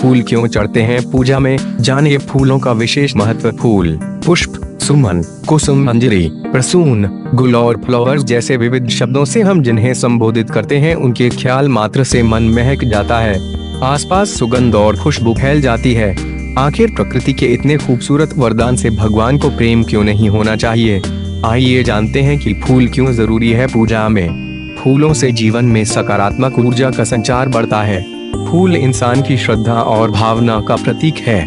फूल क्यों चढ़ते हैं पूजा में, जानिए फूलों का विशेष महत्व। फूल, पुष्प, सुमन, कुसुम, अंजलि, प्रसून, गुल और फ्लावर्स जैसे विविध शब्दों से हम जिन्हें संबोधित करते हैं उनके ख्याल मात्र से मन महक जाता है। आसपास सुगंध और खुशबू फैल जाती है। आखिर प्रकृति के इतने खूबसूरत वरदान से भगवान को प्रेम क्यों नहीं होना चाहिए। आइए जानते हैं कि फूल क्यों जरूरी है पूजा में। फूलों से जीवन में सकारात्मक ऊर्जा का संचार बढ़ता है। फूल इंसान की श्रद्धा और भावना का प्रतीक है।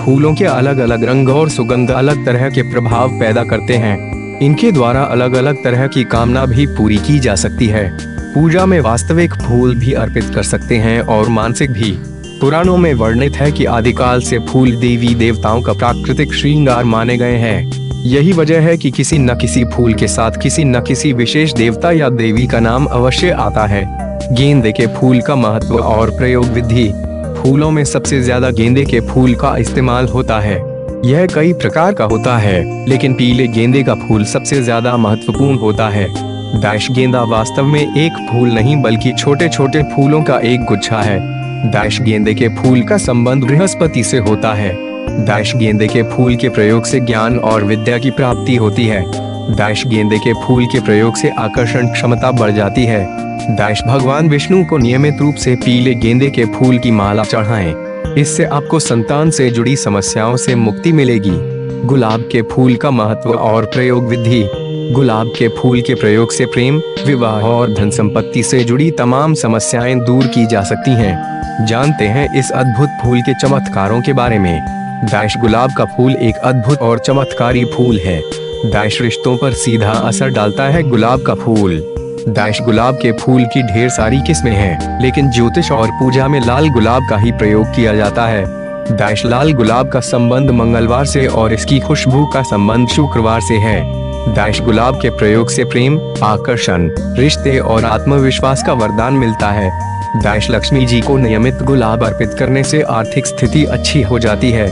फूलों के अलग अलग रंग और सुगंध अलग तरह के प्रभाव पैदा करते हैं। इनके द्वारा अलग अलग तरह की कामना भी पूरी की जा सकती है। पूजा में वास्तविक फूल भी अर्पित कर सकते हैं और मानसिक भी। पुराणों में वर्णित है कि आदिकाल से फूल देवी देवताओं का प्राकृतिक श्रृंगार माने गए हैं। यही वजह है कि किसी न किसी फूल के साथ किसी न किसी विशेष देवता या देवी का नाम अवश्य आता है। गेंदे के फूल का महत्व और प्रयोग विधि। फूलों में सबसे ज्यादा गेंदे के फूल का इस्तेमाल होता है। यह कई प्रकार का होता है, लेकिन पीले गेंदे का फूल सबसे ज्यादा महत्वपूर्ण होता है। दाइश गेंदा वास्तव में एक फूल नहीं बल्कि छोटे छोटे फूलों का एक गुच्छा है। दाइश गेंदे के फूल का संबंध बृहस्पति से होता है। दाइश गेंदे के फूल के प्रयोग से ज्ञान और विद्या की प्राप्ति होती है। दाइश गेंदे के फूल के प्रयोग से आकर्षण क्षमता बढ़ जाती है। दाइश भगवान विष्णु को नियमित रूप से पीले गेंदे के फूल की माला चढ़ाएं। इससे आपको संतान से जुड़ी समस्याओं से मुक्ति मिलेगी। गुलाब के फूल का महत्व और प्रयोग विधि। गुलाब के फूल के प्रयोग से प्रेम, विवाह और धन संपत्ति से जुड़ी तमाम समस्याएं दूर की जा सकती हैं। जानते हैं इस अद्भुत फूल के चमत्कारों के बारे में। दाइश गुलाब का फूल एक अद्भुत और चमत्कारी फूल है। दाइश रिश्तों पर सीधा असर डालता है। गुलाब का फूल। दाइश गुलाब के फूल की ढेर सारी किस्में हैं, लेकिन ज्योतिष और पूजा में लाल गुलाब का ही प्रयोग किया जाता है। दाइश लाल गुलाब का संबंध मंगलवार से और इसकी खुशबू का संबंध शुक्रवार से है। दाइश गुलाब के प्रयोग से प्रेम, आकर्षण, रिश्ते और आत्मविश्वास का वरदान मिलता है। दाइश लक्ष्मी जी को नियमित गुलाब अर्पित करने से आर्थिक स्थिति अच्छी हो जाती है।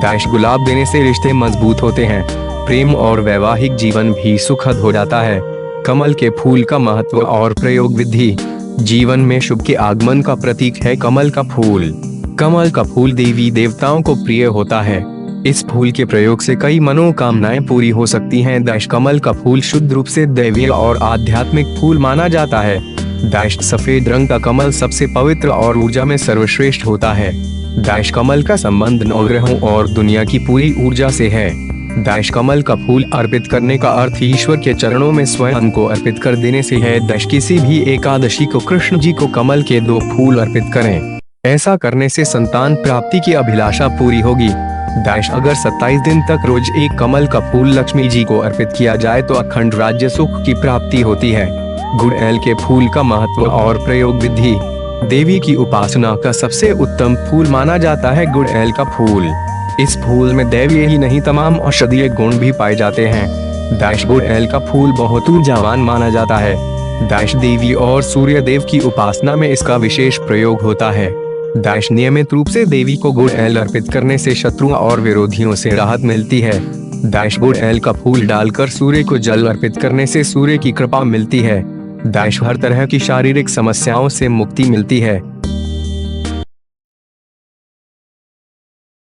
दाइश गुलाब देने से रिश्ते मजबूत होते हैं। प्रेम और वैवाहिक जीवन भी सुखद हो जाता है। कमल के फूल का महत्व और प्रयोग विधि। जीवन में शुभ के आगमन का प्रतीक है कमल का फूल। कमल का फूल देवी देवताओं को प्रिय होता है। इस फूल के प्रयोग से कई मनोकामनाएं पूरी हो सकती हैं। दाइश कमल का फूल शुद्ध रूप से दैवीय और आध्यात्मिक फूल माना जाता है। दाइश सफेद रंग का कमल सबसे पवित्र और ऊर्जा में सर्वश्रेष्ठ होता है। दाइश कमल का संबंध नवग्रहों और दुनिया की पूरी ऊर्जा से है। दाइश कमल का फूल अर्पित करने का अर्थ ईश्वर के चरणों में स्वयं को अर्पित कर देने से है। दाइश किसी भी एकादशी को कृष्ण जी को कमल के 2 फूल अर्पित करें। ऐसा करने से संतान प्राप्ति की अभिलाषा पूरी होगी। दाइश अगर 27 दिन तक रोज एक कमल का फूल लक्ष्मी जी को अर्पित किया जाए तो अखंड राज्य सुख की प्राप्ति होती है। गुड़हल के फूल का महत्व और प्रयोग विधि। देवी की उपासना का सबसे उत्तम फूल माना जाता है गुड़हल का फूल। इस फूल में दैवीय ही नहीं तमाम औषधीय गुण भी पाए जाते हैं। दाइश गुड़हल का फूल बहुत ऊर्जावान माना जाता है। दाइश देवी और सूर्य देव की उपासना में इसका विशेष प्रयोग होता है। दाइश नियमित रूप से देवी को गुड़हल अर्पित करने से शत्रुओं और विरोधियों से राहत मिलती है। दाइश गुड़हल का फूल डालकर सूर्य को जल अर्पित करने से सूर्य की कृपा मिलती है। दाइश हर तरह की शारीरिक समस्याओं से मुक्ति मिलती है।